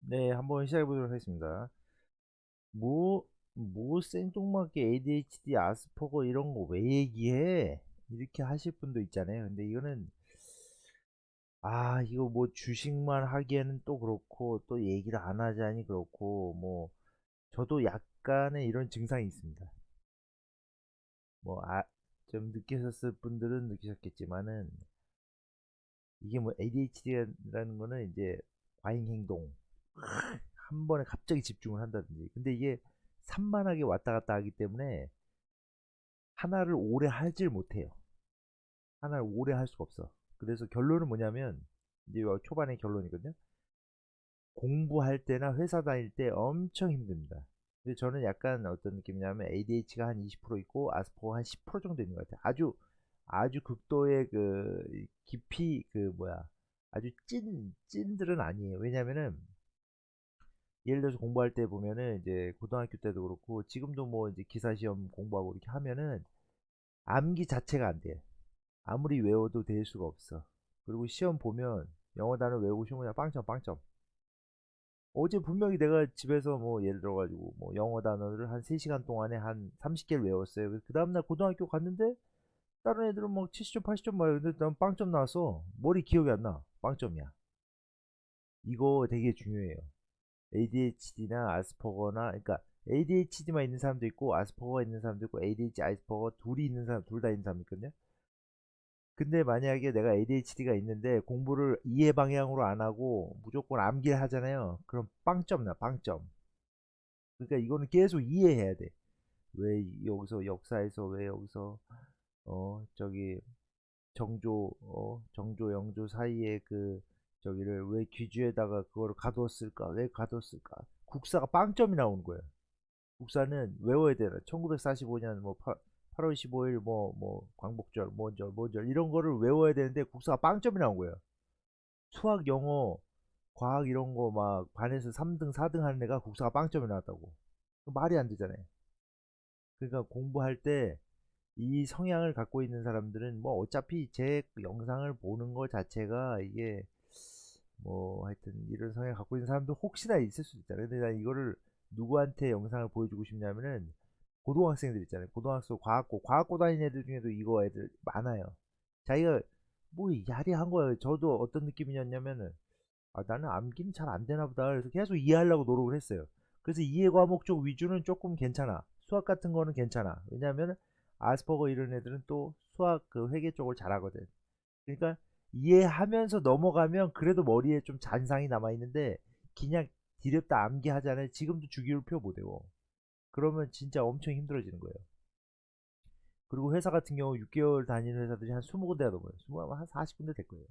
네, 한번 시작해 보도록 하겠습니다. 뭐, 뭐 생뚱맞게 ADHD, 아스퍼거 이런 거 왜 얘기해? 이렇게 하실 분도 있잖아요. 근데 이거는, 이거 뭐 주식만 하기에는 또 그렇고, 또 얘기를 안 하자니 그렇고, 뭐, 저도 약간의 이런 증상이 있습니다. 뭐, 좀 느끼셨을 분들은 느끼셨겠지만은, 이게 뭐 ADHD라는 거는 이제 과잉 행동, 한 번에 갑자기 집중을 한다든지. 근데 이게 산만하게 왔다 갔다 하기 때문에 하나를 오래 하질 못해요. 하나를 오래 할 수가 없어. 그래서 결론은 뭐냐면, 이제 초반의 결론이거든요. 공부할 때나 회사 다닐 때 엄청 힘듭니다. 근데 저는 약간 어떤 느낌이냐면 ADHD가 한 20% 있고 아스퍼가 한 10% 정도 있는 것 같아요. 아주 극도의 그 깊이 그 뭐야 아주 찐들은 아니에요. 왜냐면은 예를 들어서 공부할 때 보면은 이제 고등학교 때도 그렇고 지금도 뭐 이제 기사 시험 공부하고 이렇게 하면은 암기 자체가 안 돼. 아무리 외워도 될 수가 없어. 그리고 시험 보면 영어 단어 외우고 시험 그냥 빵점 빵점. 어제 분명히 내가 집에서 뭐 예를 들어 가지고 뭐 영어 단어를 한 3시간 동안에 한 30개를 외웠어요. 그 다음날 고등학교 갔는데 다른 애들은 뭐 70점 80점 막 근데 난 빵점 나왔어. 머리 기억이 안 나. 빵점이야. 이거 되게 중요해요. ADHD나 아스퍼거나 그러니까 ADHD만 있는 사람도 있고 아스퍼거가 있는 사람도 있고 ADHD, 아스퍼거 둘이 있는 사람 둘 다 있는 사람 있거든요. 근데 만약에 내가 ADHD가 있는데 공부를 이해 방향으로 안 하고 무조건 암기를 하잖아요. 그럼 빵점 나 빵점. 그러니까 이거는 계속 이해해야 돼. 왜 여기서 역사에서 왜 여기서 저기 정조 영조 사이에 그 저기를 왜 귀주에다가 그거를 가뒀을까? 왜 가뒀을까? 국사가 빵점이 나오는 거예요. 국사는 외워야 되나? 1945년 뭐 8월 15일 뭐 광복절 뭐절 이런 거를 외워야 되는데 국사가 빵점이 나온 거예요. 수학, 영어, 과학 이런 거 막 반에서 3등, 4등 하는 애가 국사가 빵점이 나왔다고. 말이 안 되잖아요. 그러니까 공부할 때 이 성향을 갖고 있는 사람들은 뭐 어차피 제 영상을 보는 것 자체가 이게 뭐 하여튼 이런 성향을 갖고 있는 사람도 혹시나 있을 수 있잖아요. 근데 난 이거를 누구한테 영상을 보여주고 싶냐면은 고등학생들 있잖아요. 고등학생 과학고 다니는 애들 중에도 이거 애들 많아요. 자기가 뭐 야리한 거예요. 저도 어떤 느낌이었냐면은 나는 암기는 잘 안 되나 보다. 그래서 계속 이해하려고 노력을 했어요. 그래서 이해 과목 쪽 위주는 조금 괜찮아. 수학 같은 거는 괜찮아. 왜냐하면 아스퍼거 이런 애들은 또 수학 그 회계 쪽을 잘하거든. 그러니까 이해하면서 넘어가면 그래도 머리에 좀 잔상이 남아 있는데 그냥 디렵다 암기하잖아요. 지금도 주기율표 못 외워. 그러면 진짜 엄청 힘들어지는 거예요. 그리고 회사 같은 경우 6개월 다니는 회사들이 한 20군데가 넘어요. 20, 한 40군데 될 거예요.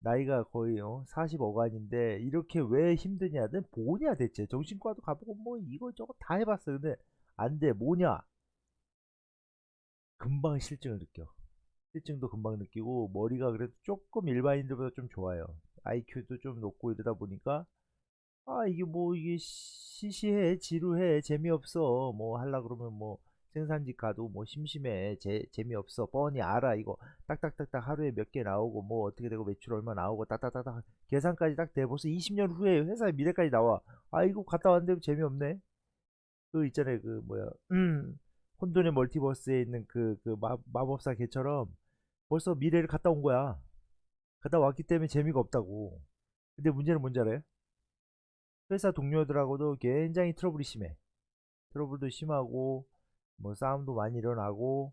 나이가 거의 40 어간인데 이렇게 왜 힘드냐? 는 뭐냐 대체? 정신과도 가보고 뭐 이것저것 다 해봤어. 근데 안 돼. 뭐냐? 금방 실증을 느껴. 실증도 금방 느끼고 머리가 그래도 조금 일반인들보다 좀 좋아요. IQ도 좀 높고 이러다 보니까 이게 뭐 이게 시시해 지루해 재미없어 뭐 하려 그러면 뭐 생산직 가도 뭐 심심해 재미없어 뻔히 알아 이거 딱딱딱딱 하루에 몇 개 나오고 뭐 어떻게 되고 매출 얼마 나오고 딱딱딱딱 계산까지 딱 돼 벌써 20년 후에 회사의 미래까지 나와. 이거 갔다 왔는데 재미없네. 그 있잖아요 그 뭐야 혼돈의 멀티버스에 있는 그 마법사 개처럼 벌써 미래를 갔다 온 거야. 갔다 왔기 때문에 재미가 없다고. 근데 문제는 뭔지 알아요? 회사 동료들하고도 굉장히 트러블이 심해. 트러블도 심하고 뭐 싸움도 많이 일어나고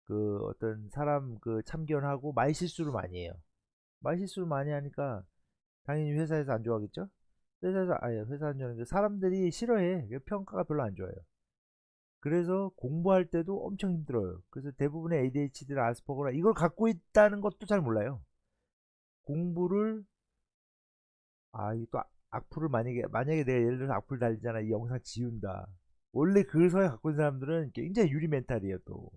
그 어떤 사람 그 참견하고 말실수를 많이 해요. 말실수를 많이 하니까 당연히 회사에서 안 좋아하겠죠? 회사에서 회사 안 좋아하는 게 사람들이 싫어해. 평가가 별로 안 좋아요. 그래서 공부할 때도 엄청 힘들어요. 그래서 대부분의 ADHD나 아스퍼거나 이걸 갖고 있다는 것도 잘 몰라요. 공부를 이또 악플을 만약에 내가 예를 들어서 악플 달리잖아. 이 영상 지운다. 원래 그 성향 갖고 있는 사람들은 굉장히 유리 멘탈이에요. 또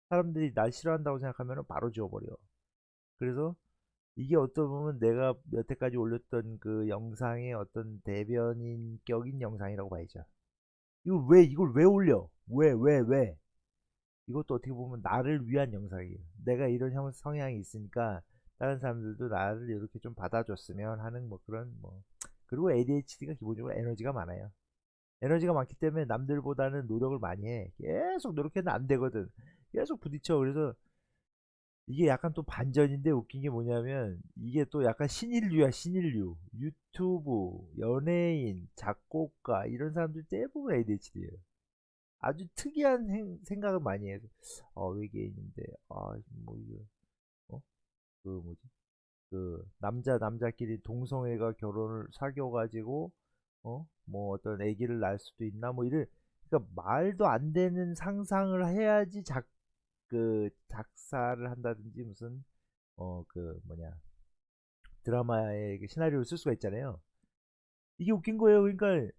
사람들이 날 싫어한다고 생각하면 바로 지워버려. 그래서 이게 어떤 보면 내가 여태까지 올렸던 그 영상의 어떤 대변인격인 영상이라고 봐야죠. 이걸 왜 올려? 왜? 이것도 어떻게 보면 나를 위한 영상이에요. 내가 이런 성향이 있으니까 다른 사람들도 나를 이렇게 좀 받아줬으면 하는 뭐 그런 뭐 그리고 ADHD가 기본적으로 에너지가 많아요. 에너지가 많기 때문에 남들보다는 노력을 많이 해. 계속 노력해도 안 되거든. 계속 부딪혀. 그래서 이게 약간 또 반전인데 웃긴 게 뭐냐면 이게 또 약간 신인류야, 신인류. 유튜브, 연예인, 작곡가 이런 사람들 대부분 ADHD예요. 아주 특이한 생각을 많이 해요. 외계인인데 뭐 이거 그 뭐지? 그 남자끼리 동성애가 결혼을 사귀어 가지고 뭐 어떤 아기를 낳을 수도 있나 뭐 이런, 그러니까 말도 안 되는 상상을 해야지 작사를 한다든지 무슨 그 뭐냐 드라마의 그 시나리오를 쓸 수가 있잖아요. 이게 웃긴 거예요. 그러니까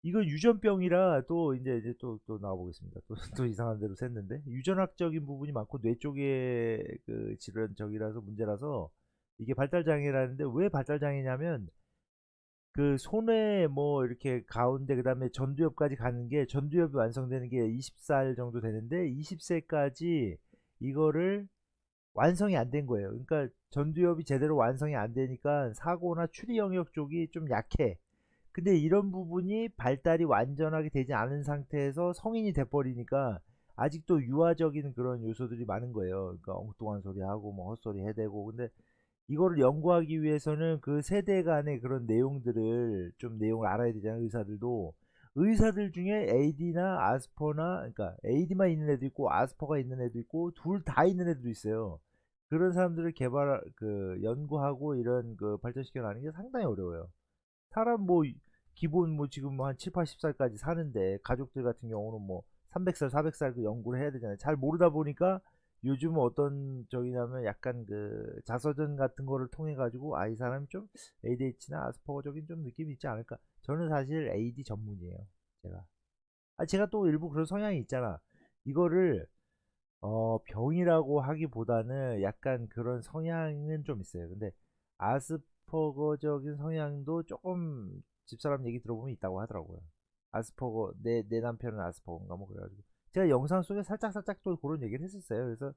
이건 유전병이라 또 이제 또 나와보겠습니다. 또 이상한 대로 샜는데 유전학적인 부분이 많고 뇌 쪽에 그 질환적이라서 문제라서 이게 발달장애라는데 왜 발달장애냐면 그 손에 뭐 이렇게 가운데 그다음에 전두엽까지 가는 게 전두엽이 완성되는 게 20살 정도 되는데 20세까지 이거를 완성이 안 된 거예요. 그러니까 전두엽이 제대로 완성이 안 되니까 사고나 추리 영역 쪽이 좀 약해. 근데 이런 부분이 발달이 완전하게 되지 않은 상태에서 성인이 돼버리니까 아직도 유아적인 그런 요소들이 많은 거예요. 그러니까 엉뚱한 소리 하고 뭐 헛소리 해대고. 근데 이거를 연구하기 위해서는 그 세대 간의 그런 내용들을 좀 내용을 알아야 되잖아요. 의사들도 의사들 중에 AD나 아스퍼나, 그러니까 AD만 있는 애도 있고 아스퍼가 있는 애도 있고 둘 다 있는 애도 있어요. 그런 사람들을 연구하고 이런 그 발전시켜 나가는 게 상당히 어려워요. 사람 뭐 기본 뭐 지금 뭐 한 7, 80살까지 사는데 가족들 같은 경우는 뭐 300살, 400살 그 연구를 해야 되잖아요. 잘 모르다 보니까 요즘은 어떤 저기냐면 약간 그 자서전 같은 거를 통해 가지고 이 사람이 좀 ADHD나 아스퍼거적인 좀 느낌이 있지 않을까. 저는 사실 AD 전문이에요. 제가. 제가 또 일부 그런 성향이 있잖아. 이거를 병이라고 하기보다는 약간 그런 성향은 좀 있어요. 근데 아스퍼거적인 성향도 조금 집사람 얘기 들어보면 있다고 하더라고요. 아스퍼거, 내 남편은 아스퍼거인가 뭐 그래가지고. 제가 영상 속에 살짝 또 그런 얘기를 했었어요. 그래서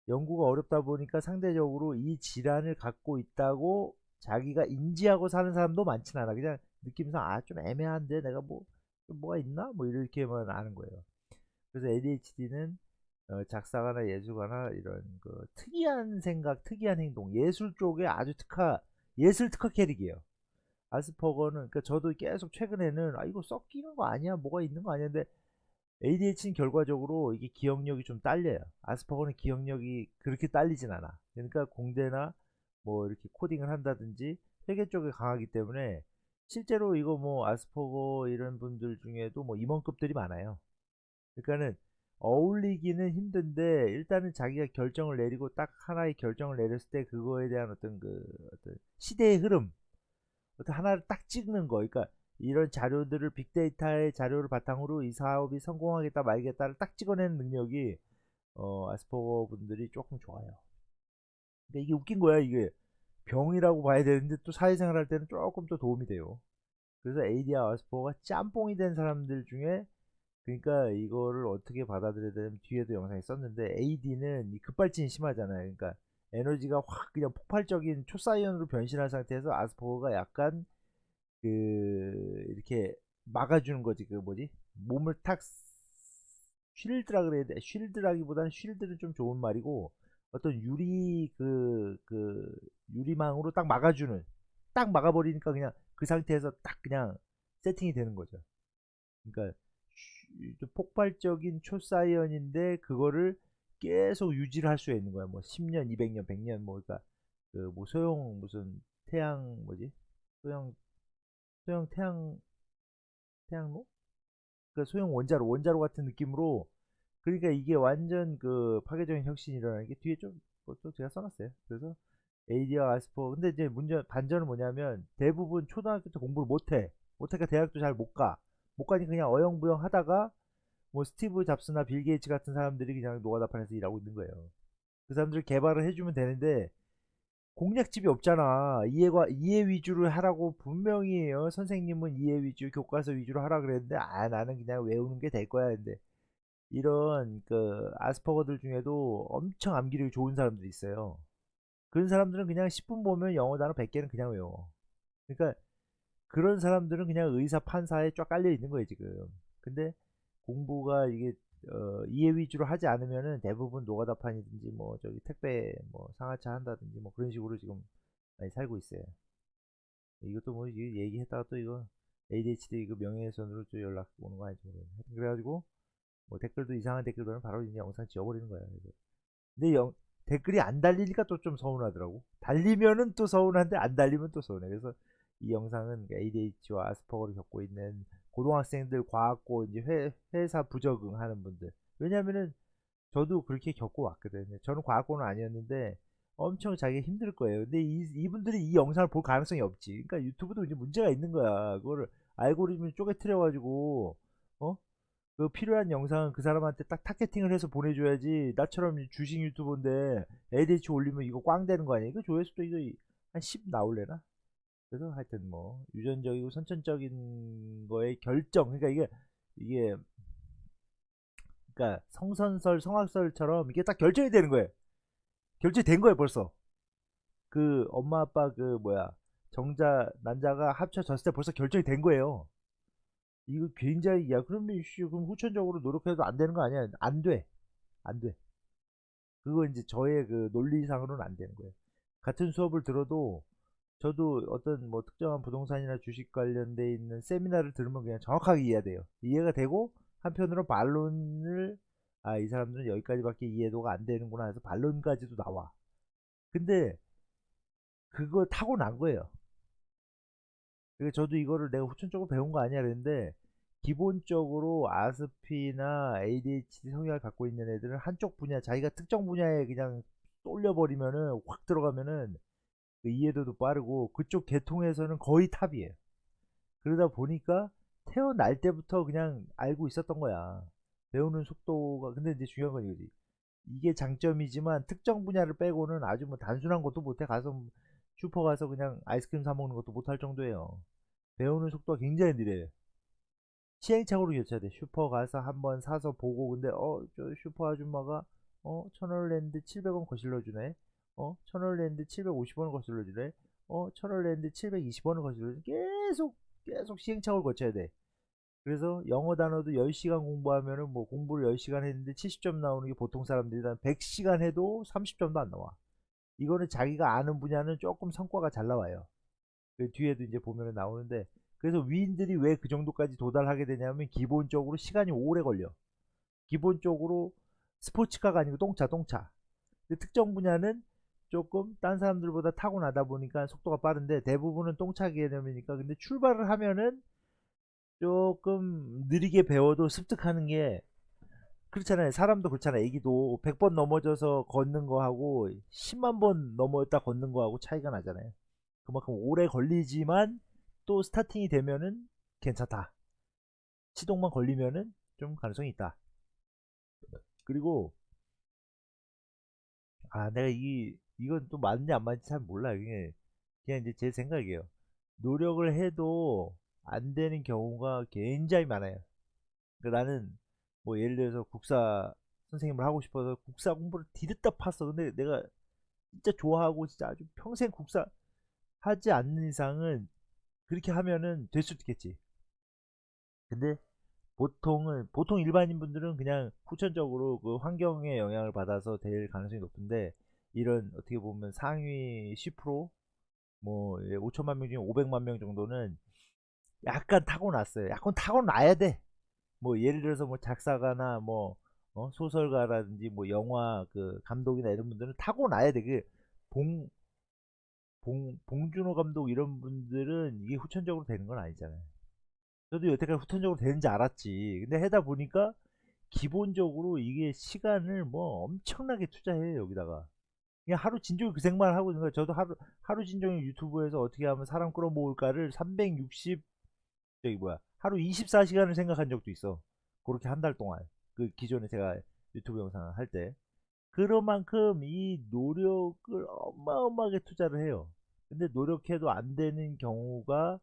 연구가 어렵다 보니까 상대적으로 이 질환을 갖고 있다고 자기가 인지하고 사는 사람도 많진 않아. 그냥 느낌상 좀 애매한데 내가 좀 뭐가 있나? 뭐 이렇게만 아는 거예요. 그래서 ADHD는 작사가나 예술가나 이런 그 특이한 생각, 특이한 행동, 예술 쪽에 아주 예술 특화 캐릭이에요. 아스퍼거는 그러니까 저도 계속 최근에는 이거 섞이는 거 아니야? 뭐가 있는 거 아니야? 근데 ADHD는 결과적으로 이게 기억력이 좀 딸려요. 아스퍼거는 기억력이 그렇게 딸리진 않아. 그러니까 공대나 뭐 이렇게 코딩을 한다든지 회계 쪽에 강하기 때문에 실제로 이거 뭐 아스퍼거 이런 분들 중에도 뭐 임원급들이 많아요. 그러니까는 어울리기는 힘든데 일단은 자기가 결정을 내리고 딱 하나의 결정을 내렸을 때 그거에 대한 어떤 시대의 흐름, 어떤 하나를 딱 찍는 거. 그러니까 이런 자료들을 빅데이터의 자료를 바탕으로 이 사업이 성공하겠다 말겠다를 딱 찍어내는 능력이 아스퍼거 분들이 조금 좋아요. 근데 이게 웃긴 거야. 이게 병이라고 봐야 되는데 또 사회생활 할 때는 조금 더 도움이 돼요. 그래서 AD와 아스퍼거가 짬뽕이 된 사람들 중에, 그러니까 이거를 어떻게 받아들여야 되냐면 뒤에도 영상에 썼는데 AD는 이 급발진이 심하잖아요. 그러니까 에너지가 확 그냥 폭발적인 초사이언으로 변신한 상태에서 아스퍼거가 약간 그 이렇게 막아주는 거지. 그 뭐지? 몸을 탁 쉴드라 그래야 돼. 쉴드라기보다는 쉴드는 좀 좋은 말이고 어떤 유리망으로 딱 막아주는, 딱 막아버리니까 그냥 그 상태에서 딱 그냥 세팅이 되는 거죠. 그러니까 폭발적인 초사이언인데 그거를 계속 유지를 할 수 있는 거야. 뭐 10년, 200년, 100년 뭐 그러니까 그 뭐 소형 무슨 태양 뭐지? 소형 태양로? 그러니까 소형 원자로 같은 느낌으로. 그러니까 이게 완전 그 파괴적인 혁신이 일어나는 게 뒤에 좀 그것도 제가 써놨어요. 그래서 AD와 아스퍼. 근데 이제 반전은 뭐냐면 대부분 초등학교 때 공부를 못해. 못하니까 대학도 잘 못 가. 못 가니 그냥 어영부영 하다가 뭐 스티브 잡스나 빌 게이츠 같은 사람들이 그냥 노가다판에서 일하고 있는 거예요. 그 사람들 개발을 해주면 되는데 공략집이 없잖아. 이해 위주로 하라고 분명히 선생님은 이해 위주, 교과서 위주로 하라 그랬는데 나는 그냥 외우는 게 될 거야. 근데 이런 그 아스퍼거들 중에도 엄청 암기력이 좋은 사람들이 있어요. 그런 사람들은 그냥 10분 보면 영어 단어 100개는 그냥 외워. 그러니까 그런 사람들은 그냥 의사 판사에 쫙 깔려 있는 거예요 지금. 근데 공부가 이게 이해 위주로 하지 않으면은 대부분 노가다판이든지 뭐 저기 택배 뭐 상하차 한다든지 뭐 그런 식으로 지금 많이 살고 있어요. 이것도 뭐 얘기했다가 또 이거 ADHD 이거 명예훼손으로 또 연락 오는 거 아닌지 모르겠네. 하여튼 그래가지고 뭐 댓글도 이상한 댓글들은 바로 이제 영상 지워버리는 거야. 그래서 근데 댓글이 안 달리니까 또 좀 서운하더라고. 달리면은 또 서운한데 안 달리면 또 서운해. 그래서 이 영상은 ADHD와 아스퍼거를 겪고 있는 고등학생들 과학고 이제 회사 부적응하는 분들. 왜냐면은 저도 그렇게 겪고 왔거든요. 저는 과학고는 아니었는데 엄청 자기가 힘들 거예요. 근데 이분들이 이 영상을 볼 가능성이 없지. 그러니까 유튜브도 이제 문제가 있는 거야. 그거를 알고리즘을 쪼개트려가지고 어? 그 필요한 영상은 그 사람한테 딱 타겟팅을 해서 보내줘야지. 나처럼 주식 유튜버인데 ADH 올리면 이거 꽝 되는 거 아니야? 이거 조회수도 이거 한 10 나올래나? 그래서 하여튼 뭐 유전적이고 선천적인 거의 결정. 그러니까 이게 그러니까 성선설 성악설처럼 이게 딱 결정이 되는 거예요. 결정이 된 거예요 벌써. 그 엄마 아빠 그 뭐야 정자 난자가 합쳐졌을 때 벌써 결정이 된 거예요. 이거 굉장히 야 그러면 그럼 후천적으로 노력해도 안 되는 거 아니야? 안 돼. 안 돼. 그거 이제 저의 그 논리상으로는 안 되는 거예요. 같은 수업을 들어도 저도 어떤 뭐 특정한 부동산이나 주식 관련돼 있는 세미나를 들으면 그냥 정확하게 이해가 돼요. 이해가 되고 한편으로 반론을 이 사람들은 여기까지밖에 이해도가 안 되는구나 해서 반론까지도 나와. 근데 그거 타고 난 거예요. 그래서 저도 이거를 내가 후천적으로 배운 거 아니야 그랬는데 기본적으로 아스피나 ADHD 성향을 갖고 있는 애들은 한쪽 분야 자기가 특정 분야에 그냥 쏠려버리면은 확 들어가면은 그 이해도도 빠르고 그쪽 계통에서는 거의 탑이에요. 그러다 보니까 태어날 때부터 그냥 알고 있었던 거야. 배우는 속도가 근데 이제 중요한 건 이거지. 이게 장점이지만 특정 분야를 빼고는 아주 뭐 단순한 것도 못해. 가서 슈퍼 가서 그냥 아이스크림 사 먹는 것도 못할 정도예요. 배우는 속도가 굉장히 느려요. 시행착오로 교차돼. 돼. 슈퍼 가서 한번 사서 보고 근데 저 슈퍼 아줌마가 천원을 냈는데 700원 거실러 주네. 천원을 냈는데 750원을 거실러 주네. 천원을 냈는데 720원을 거실러 주네. 계속 시행착오를 거쳐야 돼. 그래서 영어 단어도 10시간 공부하면은 뭐 공부를 10시간 했는데 70점 나오는 게 보통 사람들이 한 100시간 해도 30점도 안 나와. 이거는 자기가 아는 분야는 조금 성과가 잘 나와요. 그 뒤에도 이제 보면은 나오는데 그래서 위인들이 왜 그 정도까지 도달하게 되냐면 기본적으로 시간이 오래 걸려. 기본적으로 스포츠카가 아니고 똥차. 근데 특정 분야는 조금 딴 사람들보다 타고나다 보니까 속도가 빠른데 대부분은 똥차 개념이니까 근데 출발을 하면은 조금 느리게 배워도 습득하는 게 그렇잖아요. 사람도 그렇잖아요. 애기도 100번 넘어져서 걷는 거하고 10만 번 넘어졌다 걷는 거하고 차이가 나잖아요. 그만큼 오래 걸리지만 또 스타팅이 되면은 괜찮다. 시동만 걸리면은 좀 가능성이 있다. 그리고 내가 이건 또 맞는지 안 맞는지 잘 몰라요. 그냥 이제 제 생각이에요. 노력을 해도 안 되는 경우가 굉장히 많아요. 그러니까 나는 뭐 예를 들어서 국사 선생님을 하고 싶어서 국사 공부를 디귿다 팠어. 근데 내가 진짜 좋아하고 진짜 아주 평생 국사 하지 않는 이상은 그렇게 하면은 될 수도 있겠지. 근데 보통 일반인 분들은 그냥 후천적으로 그 환경의 영향을 받아서 될 가능성이 높은데 이런 어떻게 보면 상위 10%뭐 5천만 명 중에 500만 명 정도는 약간 타고났어요. 약간 타고나야 돼. 뭐 예를 들어서 뭐 작사가나 뭐 소설가라든지 뭐 영화 그 감독이나 이런 분들은 타고나야 돼. 봉준호 감독 이런 분들은 이게 후천적으로 되는 건 아니잖아요. 저도 여태까지 후천적으로 되는지 알았지. 근데 하다 보니까 기본적으로 이게 시간을 뭐 엄청나게 투자해요 여기다가. 그냥 하루 진종일 그 생각만 하고 있는 거예요. 저도 하루 진종일 유튜브에서 어떻게 하면 사람 끌어모을까를 360 저기 뭐야 하루 24시간을 생각한 적도 있어. 그렇게 한 달 동안 그 기존에 제가 유튜브 영상을 할 때. 그런 만큼 이 노력을 어마어마하게 투자를 해요. 근데 노력해도 안 되는 경우가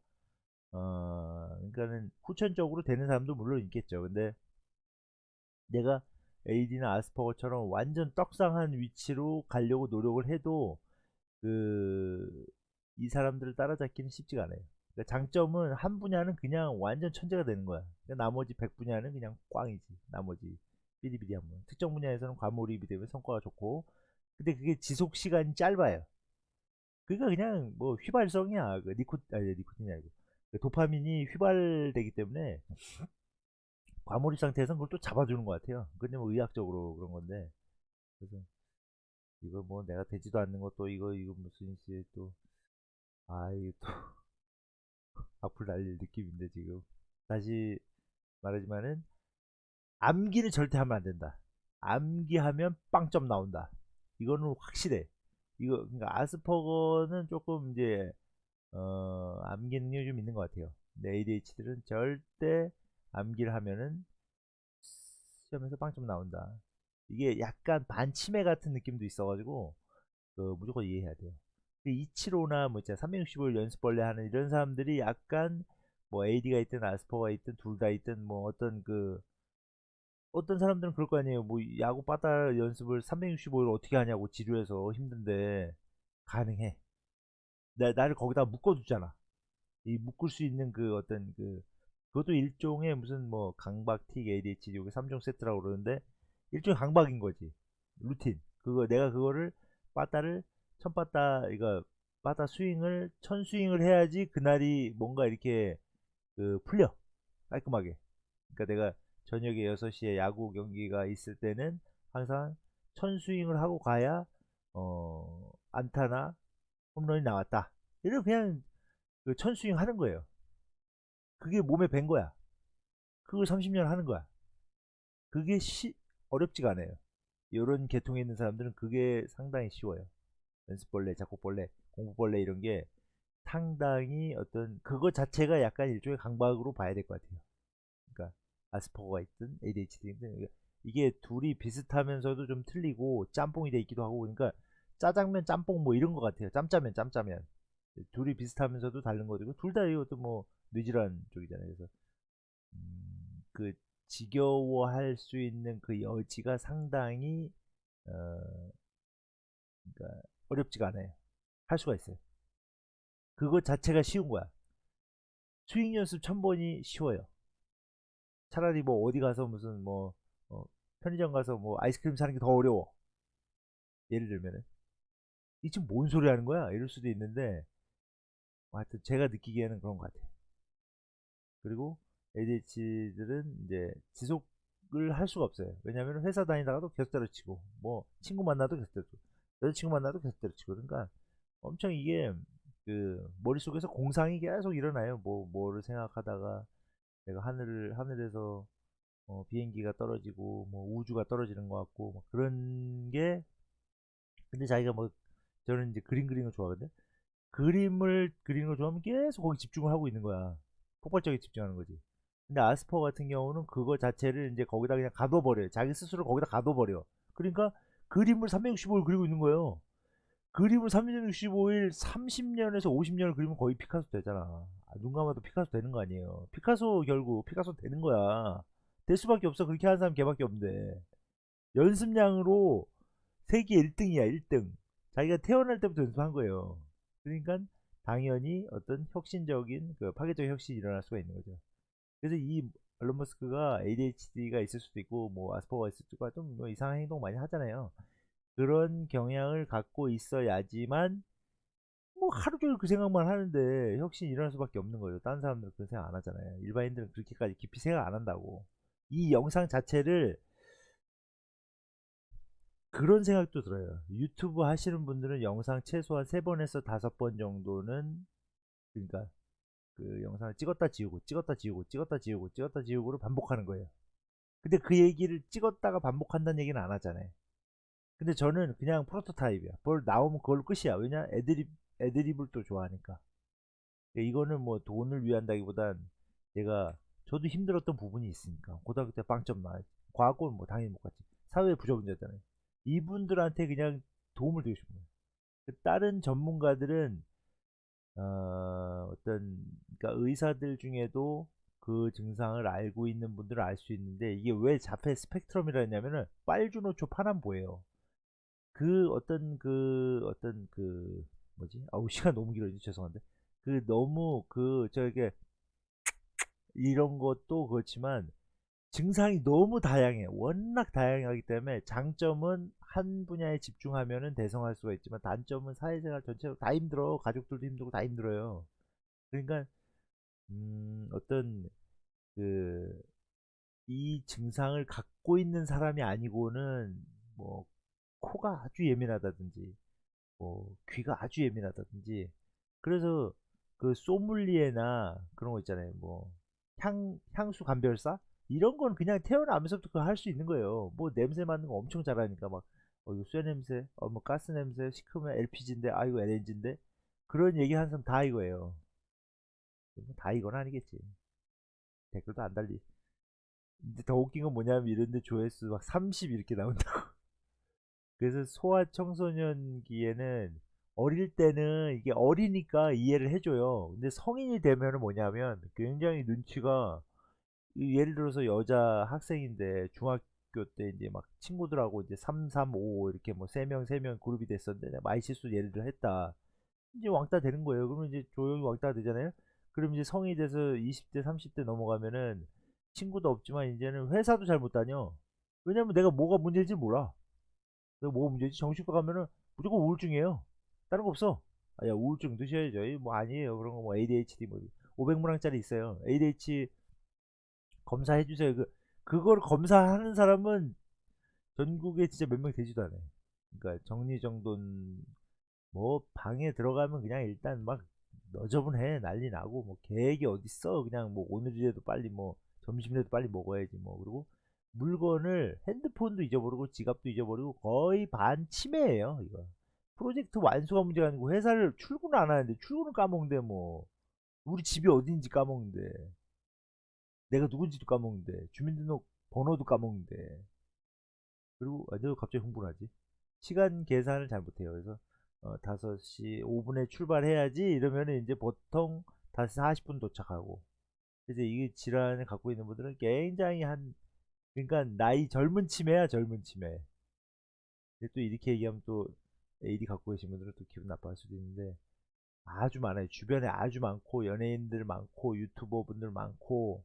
그러니까는 후천적으로 되는 사람도 물론 있겠죠. 근데 내가 AD나 아스퍼거처럼 완전 떡상한 위치로 가려고 노력을 해도 그 이 사람들을 따라잡기는 쉽지가 않아요. 그러니까 장점은 한 분야는 그냥 완전 천재가 되는 거야. 그러니까 나머지 100 분야는 그냥 꽝이지. 나머지 비리비리한 분. 특정 분야에서는 과몰입이 되면 성과가 좋고, 근데 그게 지속 시간이 짧아요. 그러니까 그냥 뭐 휘발성이야. 그 아니 니코틴이 아니고 그 도파민이 휘발되기 때문에 과몰입 상태에서는 그걸 또 잡아주는 것 같아요. 그건 뭐 의학적으로 그런 건데. 그래서 이거 뭐 내가 되지도 않는 것도 이거 무슨 씨 또, 이거 또 악플 날릴 느낌인데 지금. 다시 말하지만은 암기는 절대 하면 안 된다. 암기하면 빵점 나온다. 이거는 확실해. 이거 그러니까 아스퍼거는 조금 이제 암기 능력이 좀 있는 것 같아요. 근데 ADHD는 절대 암기를 하면은 시험에서 빵점 나온다. 이게 약간 반치매 같은 느낌도 있어가지고 무조건 이해해야 돼요. 이치로나 뭐 있잖아 365일 연습벌레 하는 이런 사람들이 약간 뭐 AD가 있든 아스퍼가 있든 둘 다 있든 뭐 어떤 사람들은 그럴 거 아니에요. 뭐 야구 빠따 연습을 365일 어떻게 하냐고 지루해서 힘든데 가능해. 나를 거기다 묶어두잖아. 이 묶을 수 있는 그 어떤 그것도 일종의 무슨 뭐 강박, 틱, ADHD 요게 3종 세트라고 그러는데 일종의 강박인 거지. 루틴. 내가 그거를 빠따를 천빠따 이거 빠따 스윙을 천 스윙을 해야지 그날이 뭔가 이렇게 풀려 깔끔하게. 그러니까 내가 저녁에 6시에 야구 경기가 있을 때는 항상 천 스윙을 하고 가야 안타나 홈런이 나왔다. 이런 그냥 천 스윙 하는 거예요. 그게 몸에 밴 거야. 그걸 30년 하는 거야. 그게 어렵지가 않아요. 이런 계통에 있는 사람들은 그게 상당히 쉬워요. 연습벌레, 작곡벌레, 공부벌레 이런 게 상당히 어떤 그거 자체가 약간 일종의 강박으로 봐야 될 것 같아요. 그러니까 아스퍼거가 있든 ADHD든 이게 둘이 비슷하면서도 좀 틀리고 짬뽕이 돼 있기도 하고 그러니까 짜장면 짬뽕 뭐 이런 것 같아요. 짬짜면 둘이 비슷하면서도 다른 거고 둘 다 이것도 뭐 뇌질환 쪽이잖아요. 그래서 그 지겨워할 수 있는 그 여지가 상당히 어 그러니까 어렵지가 않아요. 할 수가 있어요. 그것 자체가 쉬운 거야. 스윙 연습 1000번이 쉬워요. 차라리 뭐 어디 가서 무슨 뭐 편의점 가서 뭐 아이스크림 사는 게 더 어려워. 예를 들면은 이 지금 뭔 소리 하는 거야? 이럴 수도 있는데 하여튼 제가 느끼기에는 그런 것 같아요. 그리고 ADHD들은 이제 지속을 할 수가 없어요. 왜냐하면 회사 다니다가도 계속 때려치고 뭐 친구 만나도 계속 때려치고 여자친구 만나도 계속 때려치고 그러니까 엄청 이게 머릿속에서 공상이 계속 일어나요. 뭐를 생각하다가 내가 하늘에서 비행기가 떨어지고 뭐 우주가 떨어지는 것 같고 뭐 그런 게 근데 자기가 뭐 저는 이제 그림 그리는 거 좋아하거든. 그림을 그리는 걸 좋아하면 계속 거기 집중을 하고 있는 거야. 폭발적이게 집중하는 거지. 근데 아스퍼 같은 경우는 그거 자체를 이제 거기다 그냥 가둬버려요. 자기 스스로 거기다 가둬버려. 그러니까 그림을 365일 그리고 있는 거예요. 그림을 365일 30년에서 50년을 그리면 거의 피카소 되잖아. 눈 감아도 피카소 되는 거 아니에요. 피카소 결국 피카소 되는 거야. 될 수밖에 없어. 그렇게 하는 사람 걔밖에 없는데. 연습량으로 세계 1등이야, 1등. 자기가 태어날 때부터 연습한 거예요. 그러니까 당연히 어떤 혁신적인 파괴적 혁신이 일어날 수가 있는 거죠. 그래서 이 얼론 머스크가 ADHD가 있을 수도 있고 뭐 아스퍼가 있을 수도 있고 좀뭐 이상한 행동 많이 하잖아요. 그런 경향을 갖고 있어야지만 뭐 하루 종일 그 생각만 하는데 혁신이 일어날 수밖에 없는 거예요. 다른 사람들은 그런 생각 안 하잖아요. 일반인들은 그렇게까지 깊이 생각 안 한다고. 이 영상 자체를 그런 생각도 들어요. 유튜브 하시는 분들은 영상 최소한 3번에서 5번 정도는 그러니까 그 영상을 찍었다 지우고 찍었다 지우고 찍었다 지우고 찍었다 지우고를 반복하는 거예요. 근데 그 얘기를 찍었다가 반복한다는 얘기는 안 하잖아요. 근데 저는 그냥 프로토타입이야. 뭘 나오면 그걸로 끝이야. 왜냐? 애드립을 또 좋아하니까. 이거는 뭐 돈을 위한다기보단 저도 힘들었던 부분이 있으니까. 고등학교 때 빵점 나. 과학고는 뭐 당연히 못 갔지. 사회 부적응자잖아요. 이분들한테 그냥 도움을 드리고 싶은 거예요. 다른 전문가들은 그러니까 의사들 중에도 그 증상을 알고 있는 분들은 알 수 있는데 이게 왜 자폐 스펙트럼이라 했냐면은 빨주노초 파남보예요. 그 어떤 뭐지? 아우 시간 너무 길어지 죄송한데 그 너무 그 저게 이런 것도 그렇지만 증상이 너무 다양해. 워낙 다양하기 때문에 장점은 한 분야에 집중하면은 대성할 수가 있지만 단점은 사회생활 전체로 다 힘들어. 가족들도 힘들고 다 힘들어요. 그러니까 어떤 그 이 증상을 갖고 있는 사람이 아니고는 뭐 코가 아주 예민하다든지 뭐 귀가 아주 예민하다든지 그래서 그 소믈리에나 그런 거 있잖아요. 뭐 향수 감별사 이런 건 그냥 태어나면서부터 그거 할 수 있는 거예요. 뭐 냄새 맡는 거 엄청 잘하니까 막 이거 쇠 냄새, 뭐 가스 냄새, 시큼해 LPG인데 아 이거 LNG인데 그런 얘기 하는 사람 다 이거예요. 다 이건 아니겠지. 댓글도 안 달리. 근데 더 웃긴 건 뭐냐면 이런데 조회수 막 30 이렇게 나온다고. 그래서 소아 청소년기에는 어릴 때는 이게 어리니까 이해를 해줘요. 근데 성인이 되면은 뭐냐면 굉장히 눈치가 예를 들어서 여자 학생인데 중학교 때 이제 막 친구들하고 이제 3, 3, 5 이렇게 뭐 3명, 3명 그룹이 됐었는데 내가 말실수 예를 들어 했다. 이제 왕따 되는 거예요. 그러면 이제 조용히 왕따 되잖아요. 그럼 이제 성인이 돼서 20대, 30대 넘어가면은 친구도 없지만 이제는 회사도 잘 못 다녀. 왜냐면 내가 뭐가 문제인지 몰라. 내가 뭐가 문제지? 정신과 가면은 무조건 우울증이에요. 다른 거 없어. 아, 야, 우울증 드셔야죠. 뭐 아니에요. 그런 거 뭐 ADHD 뭐 500문항짜리 있어요. ADHD 검사해 주세요. 그걸 검사하는 사람은 전국에 진짜 몇 명 되지도 않아요. 그러니까 정리정돈 뭐 방에 들어가면 그냥 일단 막 너저분해 난리 나고 뭐 계획이 어딨어 그냥 뭐 오늘이라도 빨리 뭐 점심이라도 빨리 먹어야지 뭐 그리고 물건을 핸드폰도 잊어버리고 지갑도 잊어버리고 거의 반 치매예요 이거. 프로젝트 완수가 문제가 아니고 회사를 출근 안 하는데 출근을 까먹는데 뭐 우리 집이 어딘지 까먹는데 내가 누군지도 까먹는데 주민등록 번호도 까먹는데 그리고 내가 갑자기 흥분하지. 시간 계산을 잘 못해요. 그래서 5시 5분에 출발해야지 이러면 이제 보통 5시 40분 도착하고 이제 이 질환을 갖고 있는 분들은 굉장히 그러니까 나이 젊은 치매야 젊은 치매. 근데 또 이렇게 얘기하면 또 AD 갖고 계신 분들은 또 기분 나빠할 수도 있는데 아주 많아요. 주변에 아주 많고 연예인들 많고 유튜버 분들 많고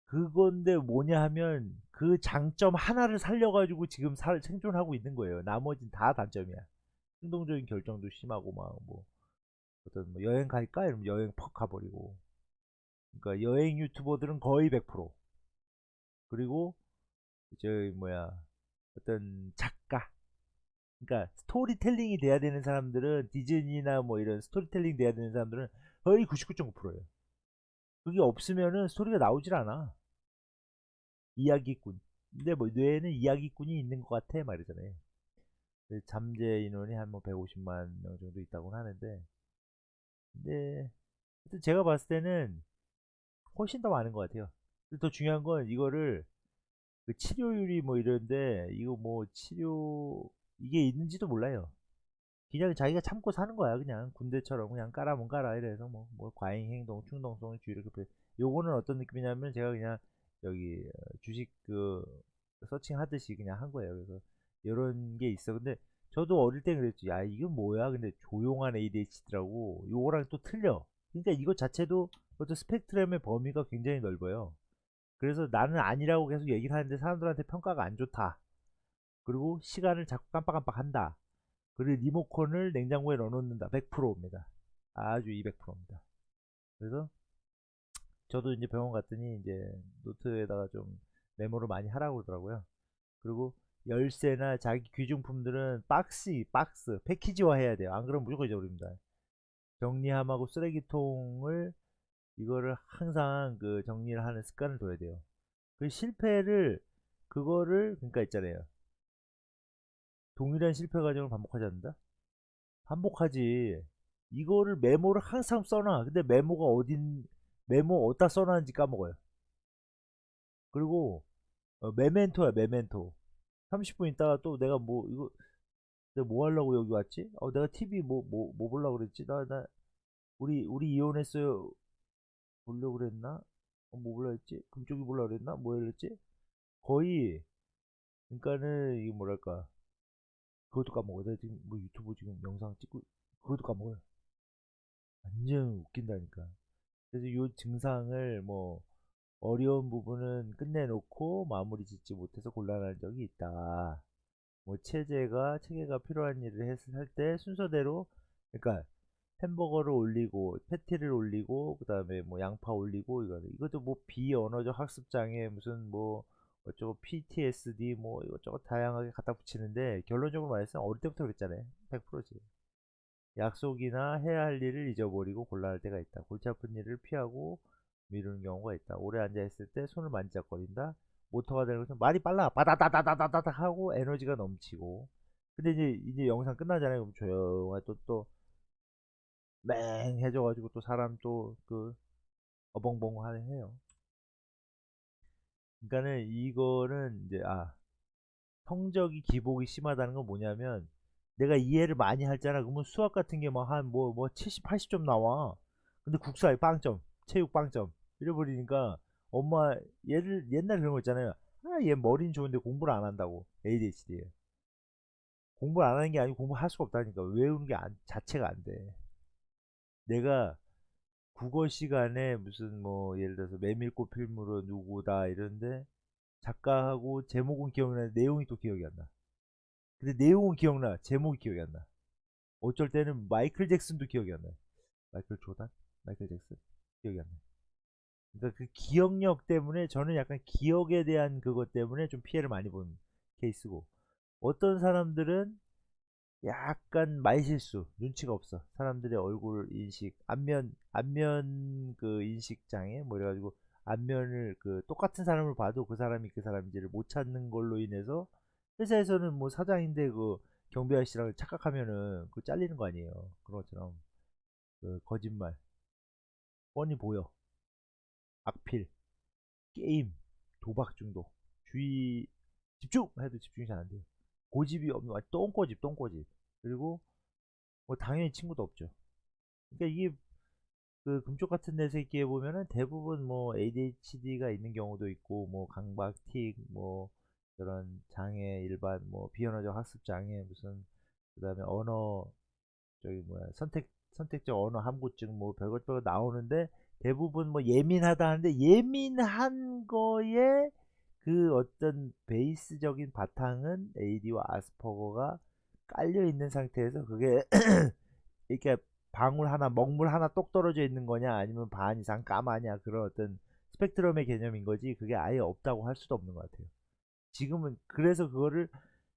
그건데 뭐냐 하면 그 장점 하나를 살려가지고 지금 생존하고 있는 거예요. 나머지는 다 단점이야. 충동적인 결정도 심하고 막 뭐 어떤 뭐 여행 갈까 이러면 여행 퍽 가버리고 그러니까 여행 유튜버들은 거의 100% 그리고 저 뭐야 어떤 작가 그러니까 스토리텔링이 돼야 되는 사람들은 디즈니나 뭐 이런 스토리텔링 돼야 되는 사람들은 거의 99.9%예요. 그게 없으면은 스토리가 나오질 않아. 이야기꾼. 근데 뭐 뇌에는 이야기꾼이 있는 것 같아 말이잖아요. 잠재 인원이 한 뭐 150만 명 정도 있다고 하는데 근데 하여튼 제가 봤을 때는 훨씬 더 많은 것 같아요. 더 중요한 건 이거를 그 치료율이 뭐 이런데 이거 뭐 치료 이게 있는지도 몰라요. 그냥 자기가 참고 사는 거야. 그냥 군대처럼 그냥 까라면 까라 이래서 뭐 과잉 행동, 충동성, 주의 이렇게 요거는 어떤 느낌이냐면 제가 그냥 여기 주식 그 서칭 하듯이 그냥 한 거예요. 그래서 이런 게 있어. 근데 저도 어릴 때 그랬지. 야 이건 뭐야? 근데 조용한 ADHD라고 요거랑 또 틀려. 그러니까 이거 자체도 어떤 스펙트럼의 범위가 굉장히 넓어요. 그래서 나는 아니라고 계속 얘기를 하는데 사람들한테 평가가 안 좋다. 그리고 시간을 자꾸 깜빡깜빡 한다. 그리고 리모컨을 냉장고에 넣어놓는다. 100%입니다. 아주 200%입니다. 그래서 저도 이제 병원 갔더니 이제 노트에다가 좀 메모를 많이 하라고 그러더라고요. 그리고 열쇠나 자기 귀중품들은 박스, 패키지화 해야 돼요. 안 그러면 무조건 잊어버립니다. 정리함하고 쓰레기통을 이거를 항상 그 정리를 하는 습관을 둬야 돼요. 그 실패를 그거를 그러니까 있잖아요. 동일한 실패 과정을 반복하지 않는다? 반복하지. 이거를 메모를 항상 써놔. 근데 메모 어디다 써놨는지 까먹어요. 그리고 메멘토야, 메멘토. 30분 있다가 또 내가 뭐 하려고 여기 왔지? 내가 TV 뭐 보려고 그랬지? 우리 이혼했어요. 보려고 그랬나? 뭐 보려고 했지? 금쪽이 보려고 그랬나? 뭐 했지? 거의, 그러니까는, 이게 뭐랄까. 그것도 까먹어요. 내가 지금 뭐 유튜브 지금 영상 찍고, 그것도 까먹어요. 완전 웃긴다니까. 그래서 요 증상을 뭐 어려운 부분은 끝내놓고 마무리 짓지 못해서 곤란한 적이 있다. 뭐 체계가 필요한 일을 했을 할 때 순서대로, 그러니까 햄버거를 올리고 패티를 올리고 그다음에 뭐 양파 올리고, 이것도 뭐 비언어적 학습 장애 무슨 뭐 어쩌고 PTSD 뭐 이것저것 다양하게 갖다 붙이는데, 결론적으로 말해서 어릴 때부터 그랬잖아요. 100%지. 약속이나 해야 할 일을 잊어버리고 곤란할 때가 있다. 골치 아픈 일을 피하고 미루는 경우가 있다. 오래 앉아 있을 때 손을 만지작거린다. 모터가 되는 것은 말이 빨라. 바다다다다다다닥 하고 에너지가 넘치고. 근데 이제 영상 끝나잖아요. 그럼 조용하게 또 맹해져가지고 또 사람 또 그 어벙벙 하네 해요. 그러니까는 이거는 이제 성적이 기복이 심하다는 건 뭐냐면, 내가 이해를 많이 하잖아. 그러면 수학 같은 게 뭐 한 뭐 70, 80점 나와. 근데 국사에 빵점, 체육 빵점 이래버리니까 엄마, 얘를 옛날 그런 거 있잖아요. 얘 머리는 좋은데 공부를 안 한다고. ADHD에. 공부를 안 하는 게 아니고 공부할 수가 없다니까. 외우는 게 자체가 안 돼. 내가 국어 시간에 무슨 뭐 예를 들어서 메밀꽃 필무로 누구다 이런데 작가하고 제목은 기억나는데 내용이 또 기억이 안 나. 근데 내용은 기억나. 제목이 기억이 안 나. 어쩔 때는 마이클 잭슨도 기억이 안 나. 마이클 조단? 마이클 잭슨? 기억이 안 나. 그러니까 그 기억력 때문에, 저는 약간 기억에 대한 그것 때문에 좀 피해를 많이 본 케이스고, 어떤 사람들은 약간 말실수, 눈치가 없어. 사람들의 얼굴 인식, 안면 그 인식 장애 뭐 이래가지고 안면을 그 똑같은 사람을 봐도 그 사람이 그 사람인지를 못 찾는 걸로 인해서, 회사에서는 뭐 사장인데 그 경비 아저씨랑 착각하면은 그 잘리는 거 아니에요. 그런 것처럼 그 거짓말 뻔히 보여. 악필, 게임, 도박 중독, 주의, 집중 해도 집중이 잘 안 돼요. 고집이 없는, 똥꼬집. 그리고 뭐 당연히 친구도 없죠. 그러니까 이게 그 금쪽 같은 내 새끼에 보면은 대부분 뭐 ADHD가 있는 경우도 있고, 뭐 강박, 틱, 뭐 그런 장애, 일반 뭐 비언어적 학습 장애, 무슨 그다음에 언어, 저기 뭐야, 선택적 언어 함구증, 뭐 별것 나오는데, 대부분 뭐 예민하다 하는데, 예민한 거에 그 어떤 베이스적인 바탕은 AD와 아스퍼거가 깔려 있는 상태에서, 그게 이렇게 방울 하나, 먹물 하나 똑 떨어져 있는 거냐, 아니면 반 이상 까마냐, 그런 어떤 스펙트럼의 개념인 거지, 그게 아예 없다고 할 수도 없는 것 같아요. 지금은 그래서 그거를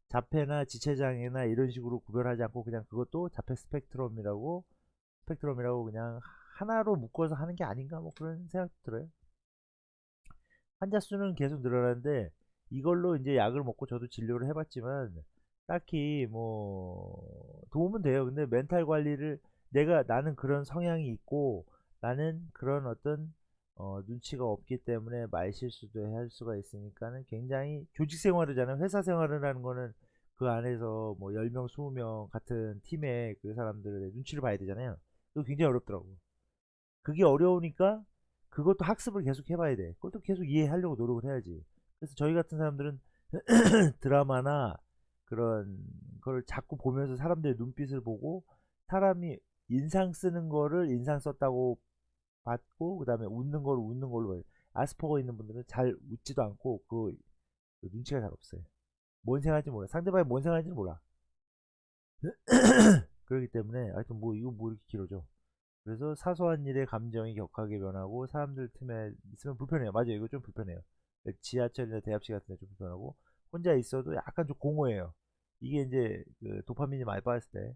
자폐나 지체장애나 이런 식으로 구별하지 않고 그냥 그것도 자폐 스펙트럼이라고 그냥 하나로 묶어서 하는 게 아닌가, 뭐 그런 생각 들어요. 환자 수는 계속 늘어나는데, 이걸로 이제 약을 먹고 저도 진료를 해봤지만 딱히 뭐 도움은 돼요. 근데 멘탈 관리를, 나는 그런 성향이 있고, 나는 그런 어떤 눈치가 없기 때문에 말실수도 할 수가 있으니까는, 굉장히 조직 생활이잖아요. 회사 생활이라는 거는 그 안에서 뭐 10명, 20명 같은 팀의 그 사람들의 눈치를 봐야 되잖아요. 그거 굉장히 어렵더라고. 그게 어려우니까 그것도 학습을 계속 해봐야 돼. 그것도 계속 이해하려고 노력을 해야지. 그래서 저희 같은 사람들은 드라마나 그런 걸 자꾸 보면서 사람들의 눈빛을 보고, 사람이 인상 쓰는 거를 인상 썼다고 받고, 그 다음에 웃는 걸 웃는 걸로 봐요. 아스퍼거 있는 분들은 잘 웃지도 않고 그 눈치가 잘 없어요. 뭔 생각할지 몰라. 상대방이 뭔 생각할지 몰라. 그렇기 때문에 하여튼 뭐 이거 뭐 이렇게 길어져. 그래서 사소한 일에 감정이 격하게 변하고, 사람들 틈에 있으면 불편해요. 맞아요. 이거 좀 불편해요. 지하철이나 대합실 같은 데 좀 불편하고, 혼자 있어도 약간 좀 공허해요. 이게 이제 그 도파민이 많이 빠졌을 때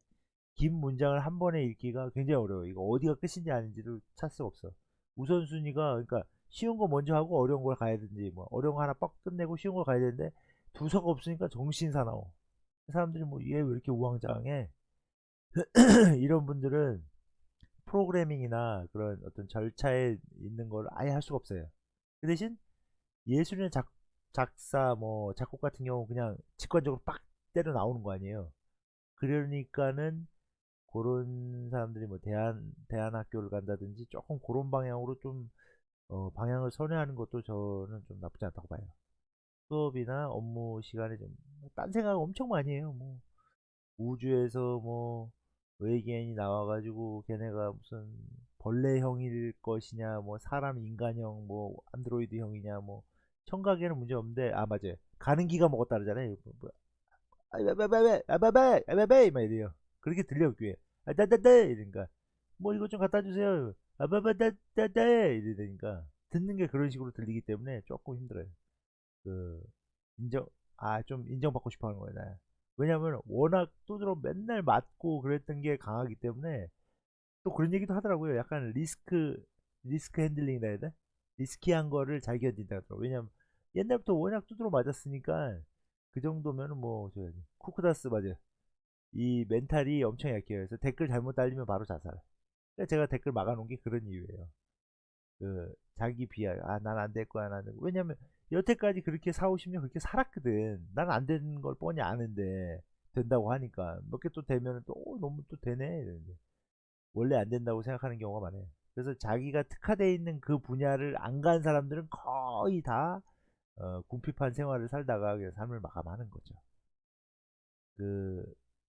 긴 문장을 한 번에 읽기가 굉장히 어려워요. 이거 어디가 끝인지 아닌지를 찾을 수가 없어. 우선순위가, 그러니까 쉬운 거 먼저 하고 어려운 걸 가야 되는지, 뭐 어려운 거 하나 빡 끝내고 쉬운 걸 가야 되는데 두서가 없으니까 정신 사나워. 사람들이 뭐 얘 왜 이렇게 우왕좌왕해? 이런 분들은 프로그래밍이나 그런 어떤 절차에 있는 걸 아예 할 수가 없어요. 그 대신 예술이나 작사, 뭐 작곡 같은 경우 그냥 직관적으로 빡 때려 나오는 거 아니에요. 그러니까는 그런 사람들이 뭐 대안학교를 간다든지 조금 그런 방향으로 좀 방향을 선회하는 것도 저는 좀 나쁘지 않다고 봐요. 수업이나 업무 시간에 좀 딴 생각 엄청 많이 해요. 뭐 우주에서 뭐 외계인이 나와가지고 걔네가 무슨 벌레형일 것이냐, 뭐 사람 인간형, 뭐 안드로이드형이냐, 뭐 청각에는 문제 없는데, 아 맞아요. 가는 기가 뭐가 다르잖아요. 아베베베 아베베 아베베 막 이래요. 그렇게 들려 귀에. 아따따따 이러니까 뭐 이것 좀 갖다 주세요. 아바바따따따 이러니까 듣는 게 그런 식으로 들리기 때문에 조금 힘들어요. 그 인정 좀 인정받고 싶어 하는 거예요. 나. 왜냐면 워낙 두드러 맨날 맞고 그랬던 게 강하기 때문에 또 그런 얘기도 하더라고요. 약간 리스크 핸들링이라 해야 돼? 리스키한 거를 잘 견딘다 하더라고요. 왜냐면 옛날부터 워낙 두드러 맞았으니까 그 정도면은 뭐 저 쿠크다스 맞아요. 이 멘탈이 엄청 약해요. 그래서 댓글 잘못 달리면 바로 자살. 그러니까 제가 댓글 막아놓은 게 그런 이유예요. 그 자기 비하요. 아, 난 안 될 거야, 나는. 왜냐면 여태까지 그렇게 4, 50년 그렇게 살았거든. 난 안 되는 걸 뻔히 아는데 된다고 하니까 몇 개 또 되면은 또 너무 또 되네 이러는데 원래 안 된다고 생각하는 경우가 많아요. 그래서 자기가 특화되어 있는 그 분야를 안 간 사람들은 거의 다 궁핍한 생활을 살다가 그냥 삶을 마감하는 거죠. 그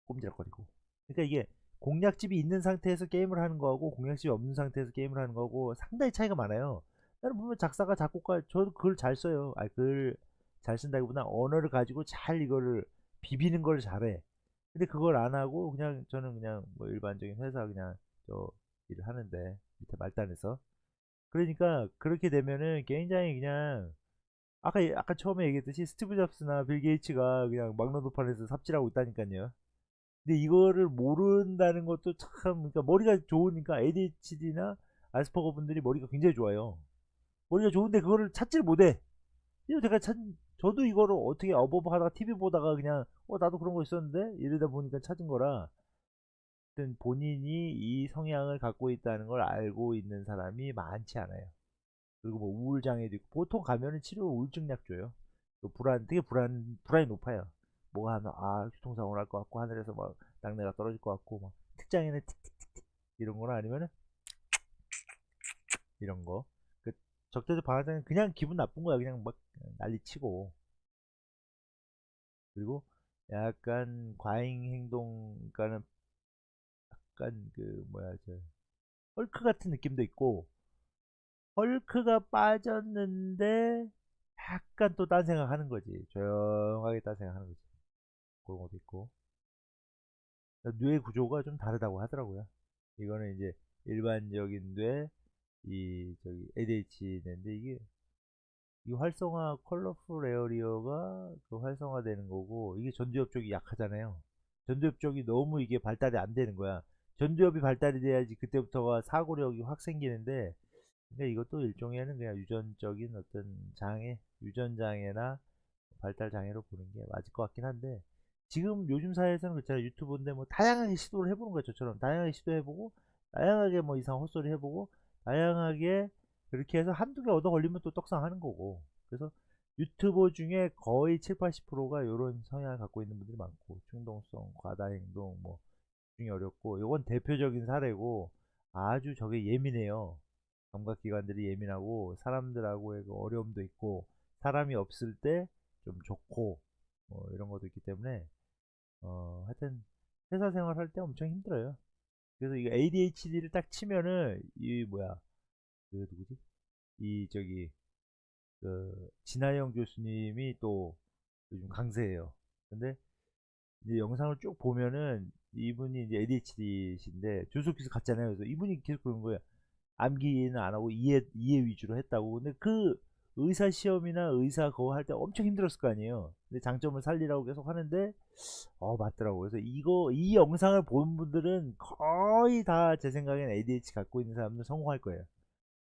꼼지락거리고. 그러니까 이게 공략집이 있는 상태에서 게임을 하는 거하고 공략집이 없는 상태에서 게임을 하는 거하고 상당히 차이가 많아요. 나는 보면 작사가 작곡가 저도 글 잘 써요. 글 잘 쓴다기보다 언어를 가지고 잘 이거를 비비는 걸 잘해. 근데 그걸 안 하고 그냥 저는 그냥 뭐 일반적인 회사 그냥 저 일을 하는데 밑에 말단에서 그러니까 그렇게 되면은 굉장히 그냥 아까 처음에 얘기했듯이 스티브 잡스나 빌 게이츠가 그냥 막노드판에서 삽질하고 있다니까요. 근데 이거를 모른다는 것도 참, 그러니까 머리가 좋으니까 ADHD나 아스퍼거 분들이 머리가 굉장히 좋아요. 머리가 좋은데 그거를 찾지를 못해. 이거 저도 이거를 어떻게 어버버 하다가 TV 보다가 그냥, 나도 그런 거 있었는데? 이러다 보니까 찾은 거라, 하여튼 본인이 이 성향을 갖고 있다는 걸 알고 있는 사람이 많지 않아요. 그리고 뭐 우울장애도 있고, 보통 가면은 치료 우울증약 줘요. 되게 불안이 높아요. 뭐가 하면, 교통사고를 할 것 같고, 하늘에서 막 낙내가 떨어질 것 같고, 막 특장에는 이런 거나 아니면은 이런 거. 그 적대적 방어장은 그냥 기분 나쁜 거야. 그냥 막 난리 치고. 그리고 약간 과잉 행동, 그러니까는 약간 그 뭐야, 헐크 같은 느낌도 있고, 헐크가 빠졌는데 약간 또 딴 생각 하는 거지. 조용하게 딴 생각 하는 거지. 그런 것도 있고. 뇌 구조가 좀 다르다고 하더라고요. 이거는 이제 일반적인 뇌, 저기 ADHD 뇌인데 이 활성화 컬러풀 에어리어가 그 활성화되는 거고 이게 전두엽 쪽이 약하잖아요. 전두엽 쪽이 너무 이게 발달이 안 되는 거야. 전두엽이 발달이 돼야지 그때부터가 사고력이 확 생기는데 근데 이것도 일종의는 그냥 유전적인 어떤 유전 장애나 발달 장애로 보는 게 맞을 것 같긴 한데 지금 요즘 사회에서는 그렇잖아요. 유튜브인데 뭐 다양하게 시도를 해보는 거죠. 저처럼 다양하게 시도해보고 다양하게 뭐 이상 헛소리 해보고 다양하게 그렇게 해서 한두 개 얻어 걸리면 또 떡상하는 거고 그래서 유튜버 중에 거의 7, 80%가 이런 성향을 갖고 있는 분들이 많고 충동성, 과다행동 뭐 중에 어렵고 이건 대표적인 사례고 아주 저게 예민해요. 감각기관들이 예민하고 사람들하고의 그 어려움도 있고 사람이 없을 때 좀 좋고 뭐 이런 것도 있기 때문에 하여튼 회사 생활할 때 엄청 힘들어요. 그래서 이거 ADHD를 딱 치면은 이 뭐야 그 누구지? 이 저기 그 진하영 교수님이 또 요즘 강세예요. 근데 이제 영상을 쭉 보면은 이분이 이제 ADHD신데 조수기수 갔잖아요. 그래서 이분이 계속 그런 거예요. 암기는 안 하고 이해 위주로 했다고. 근데 그 의사 시험이나 의사 그거 할 때 엄청 힘들었을 거 아니에요. 근데 장점을 살리라고 계속 하는데 맞더라고요. 그래서 이 영상을 본 분들은 거의 다 제 생각엔 ADHD 갖고 있는 사람들 성공할 거예요.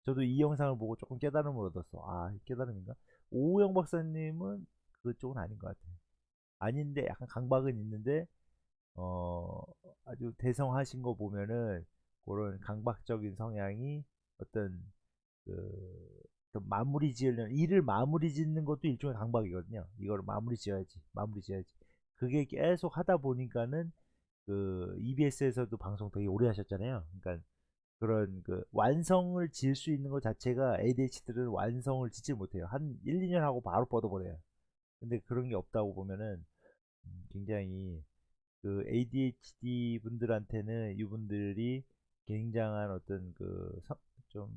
저도 이 영상을 보고 조금 깨달음을 얻었어. 깨달음인가? 오우영 박사님은 그쪽은 아닌 것 같아요. 아닌데 약간 강박은 있는데 어 아주 대성하신 거 보면은 그런 강박적인 성향이 어떤 마무리 지으려는 일을 마무리 짓는 것도 일종의 강박이거든요. 이거를 마무리 지어야지. 그게 계속 하다 보니까는 그 EBS에서도 방송 되게 오래 하셨잖아요. 그러니까 그런 그 완성을 지을 수 있는 것 자체가 ADHD들은 완성을 짓지 못해요. 한 1, 2년 하고 바로 뻗어버려요. 근데 그런 게 없다고 보면은 굉장히 그 ADHD 분들한테는 이분들이 굉장한 어떤 좀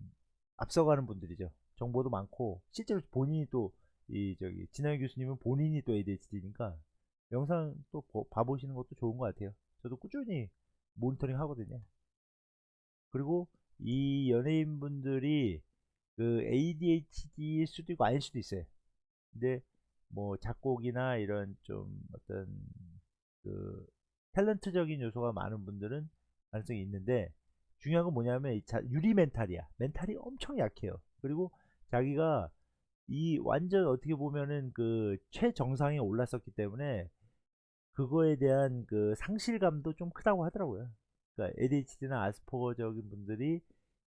앞서가는 분들이죠. 정보도 많고 실제로 본인이 또 이 저기 진영희 교수님은 본인이 또 ADHD니까 영상 또 봐보시는 것도 좋은 것 같아요. 저도 꾸준히 모니터링 하거든요. 그리고 이 연예인분들이 그 ADHD일 수도 있고 아닐 수도 있어요. 근데 뭐 작곡이나 이런 좀 어떤 그 탤런트적인 요소가 많은 분들은 가능성이 있는데 중요한 건 뭐냐면 유리 멘탈이야. 멘탈이 엄청 약해요. 그리고 자기가 이 완전 어떻게 보면은 그 최정상에 올랐었기 때문에 그거에 대한 그 상실감도 좀 크다고 하더라고요. 그러니까 ADHD나 아스퍼거적인 분들이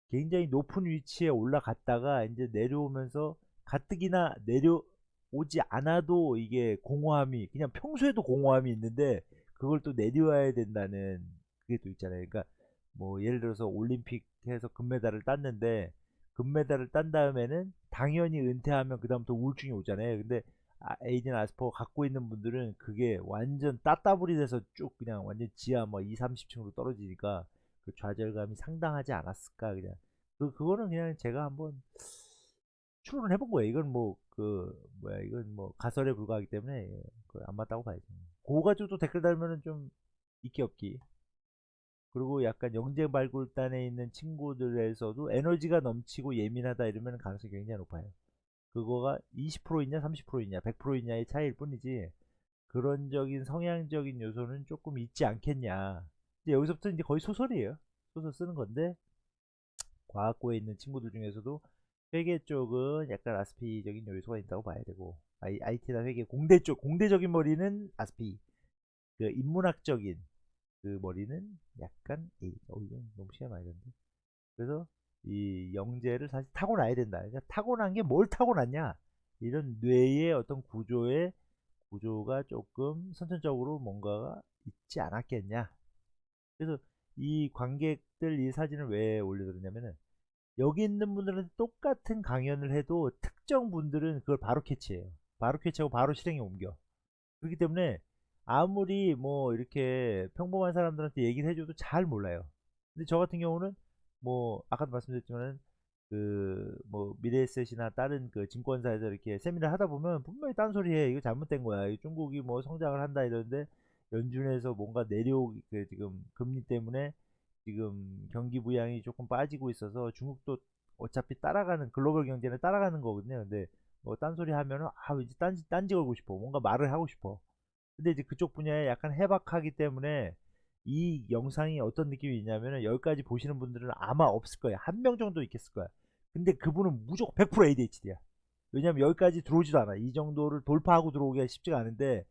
굉장히 높은 위치에 올라갔다가 이제 내려오면서 가뜩이나 내려오지 않아도 이게 공허함이 그냥 평소에도 공허함이 있는데 그걸 또 내려와야 된다는 그게 또 있잖아요. 그러니까 뭐 예를 들어서 올림픽에서 금메달을 땄는데 금메달을 딴 다음에는 당연히 은퇴하면 그다음부터 우울증이 오잖아요. 근데 에이디나 아스퍼거 갖고 있는 분들은 그게 완전 따따블이 돼서 쭉 그냥 완전 지하 뭐 2, 30층으로 떨어지니까 그 좌절감이 상당하지 않았을까 그냥 그거는 그냥 제가 한번 추론을 해본 거예요. 이건 뭐 그 뭐야 이건 뭐 가설에 불과하기 때문에 안 맞다고 봐야죠. 그거 가지고 또 댓글 달면은 좀 있기 없기. 그리고 약간 영재 발굴단에 있는 친구들에서도 에너지가 넘치고 예민하다 이러면 가능성이 굉장히 높아요. 그거가 20% 있냐 30% 있냐 100% 있냐의 차이일 뿐이지 그런적인 성향적인 요소는 조금 있지 않겠냐. 이제 여기서부터 이제 거의 소설이에요. 소설 쓰는 건데 과학고에 있는 친구들 중에서도 회계 쪽은 약간 아스피적인 요소가 있다고 봐야 되고 IT나 회계 공대 쪽 공대적인 머리는 아스피 그 인문학적인 그 머리는 약간 이건 너무 시간 많이 됐는데 그래서 이 영재를 사실 타고나야 된다. 그러니까 타고난 게 뭘 타고났냐 이런 뇌의 어떤 구조가 조금 선천적으로 뭔가가 있지 않았겠냐. 그래서 이 관객들 이 사진을 왜 올려드렸냐면은 여기 있는 분들은 똑같은 강연을 해도 특정 분들은 그걸 바로 캐치해요. 바로 캐치하고 바로 실행에 옮겨. 그렇기 때문에 아무리 뭐 이렇게 평범한 사람들한테 얘기를 해줘도 잘 몰라요. 근데 저 같은 경우는 뭐 아까도 말씀드렸지만 그 뭐 미래에셋이나 다른 그 증권사에서 이렇게 세미나 하다 보면 분명히 딴소리해. 이거 잘못된 거야. 중국이 뭐 성장을 한다 이러는데 연준에서 뭔가 내려오기 그 지금 금리 때문에 지금 경기 부양이 조금 빠지고 있어서 중국도 어차피 따라가는 글로벌 경제는 따라가는 거거든요. 근데 뭐 딴소리 하면은 왠지 딴지 걸고 싶어. 뭔가 말을 하고 싶어. 근데 이제 그쪽 분야에 약간 해박하기 때문에 이 영상이 어떤 느낌이 있냐면은 여기까지 보시는 분들은 아마 없을 거야. 한 명 정도 있겠을 거야. 근데 그분은 무조건 100% ADHD야. 왜냐면 여기까지 들어오지도 않아. 이 정도를 돌파하고 들어오기가 쉽지가 않은데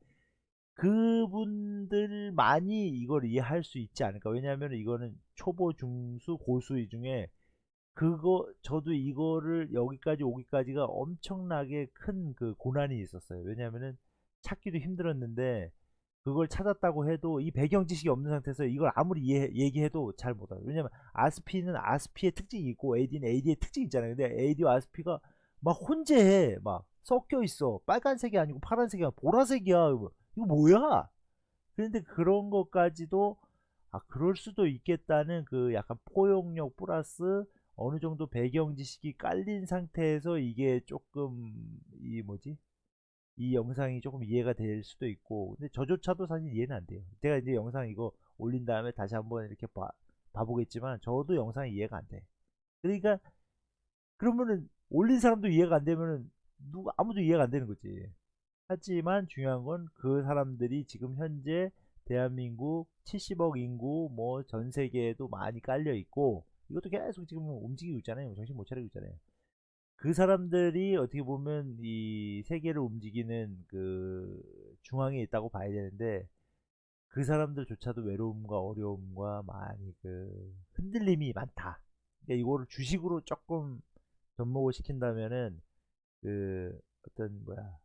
그분들만이 이걸 이해할 수 있지 않을까. 왜냐하면 이거는 초보, 중수, 고수 이 중에 저도 이거를 여기까지 오기까지가 엄청나게 큰 그 고난이 있었어요. 왜냐하면은 찾기도 힘들었는데 그걸 찾았다고 해도 이 배경 지식이 없는 상태에서 이걸 아무리 얘기해도 잘 못알아요. 왜냐면 아스피는 아스피의 특징이 있고 AD는 AD의 특징이 있잖아요. 근데 AD와 아스피가 막 혼재해. 막 섞여 있어. 빨간색이 아니고 파란색이야. 보라색이야. 이거 뭐야? 그런데 그런 것까지도 그럴 수도 있겠다는 그 약간 포용력 플러스 어느 정도 배경 지식이 깔린 상태에서 이게 조금 이 뭐지? 이 영상이 조금 이해가 될 수도 있고 근데 저조차도 사실 이해는 안 돼요. 제가 이제 영상 이거 올린 다음에 다시 한번 이렇게 봐보겠지만 저도 영상이 이해가 안 돼. 그러니까 그러면은 올린 사람도 이해가 안 되면은 아무도 이해가 안 되는 거지. 하지만 중요한 건 그 사람들이 지금 현재 대한민국 70억 인구 뭐 전 세계에도 많이 깔려 있고 이것도 계속 지금 움직이고 있잖아요. 정신 못 차리고 있잖아요. 그 사람들이 어떻게 보면 이 세계를 움직이는 그 중앙에 있다고 봐야 되는데 그 사람들조차도 외로움과 어려움과 많이 그 흔들림이 많다. 그러니까 이거를 주식으로 조금 접목을 시킨다면은 그 어떤 뭐야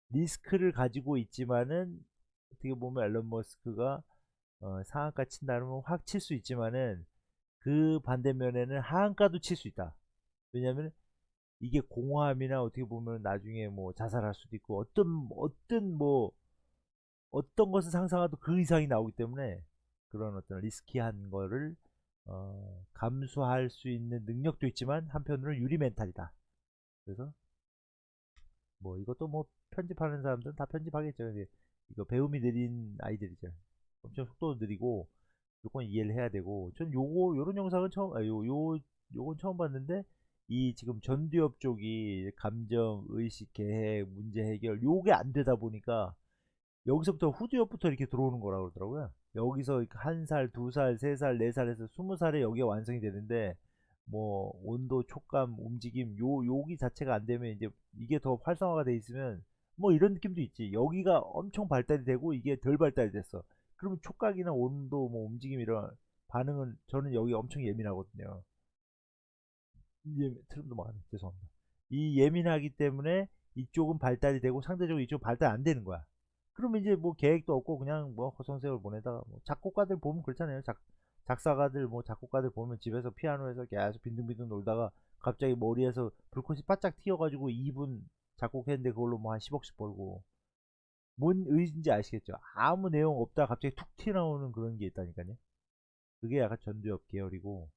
리스크를 가지고 있지만은 어떻게 보면 앨런 머스크가 상한가 친다면 확 칠 수 있지만은 그 반대면에는 하한가도 칠 수 있다. 왜냐하면 이게 공허함이나 어떻게 보면 나중에 뭐 자살할 수도 있고 어떤 뭐 어떤 것을 상상해도 그 이상이 나오기 때문에 그런 어떤 리스키한 거를 감수할 수 있는 능력도 있지만 한편으로는 유리 멘탈이다. 그래서 뭐 이것도 뭐 편집하는 사람들은 다 편집하겠죠. 이거 배움이 느린 아이들이죠. 엄청 속도도 느리고 요건 이해를 해야 되고 전 요런 영상은 처음 요건 처음 봤는데 이 지금 전두엽 쪽이 감정, 의식, 계획, 문제 해결 요게 안 되다 보니까 여기서부터 후두엽부터 이렇게 들어오는 거라고 그러더라고요. 여기서 한 살, 두 살, 세 살, 네 살에서 20살에 여기가 완성이 되는데 뭐 온도, 촉감, 움직임 여기 자체가 안 되면 이제 이게 더 활성화가 돼 있으면 뭐 이런 느낌도 있지. 여기가 엄청 발달이 되고 이게 덜 발달이 됐어. 그러면 촉각이나 온도, 뭐 움직임 이런 반응은 저는 여기 엄청 예민하거든요. 트름도 많네. 죄송합니다. 이 예민하기 때문에 이쪽은 발달이 되고 상대적으로 이쪽은 발달 안 되는 거야. 그러면 이제 뭐 계획도 없고 그냥 뭐 허송세월 보내다가 뭐 작곡가들 보면 그렇잖아요. 작사가들 뭐 작곡가들 보면 집에서 피아노에서 계속 빈둥빈둥 놀다가 갑자기 머리에서 불꽃이 바짝 튀어가지고 2분 작곡했는데 그걸로 뭐 한 10억씩 벌고 뭔 의지인지 아시겠죠? 아무 내용 없다 갑자기 툭 튀어나오는 그런 게 있다니까요. 그게 약간 전두엽 계열이고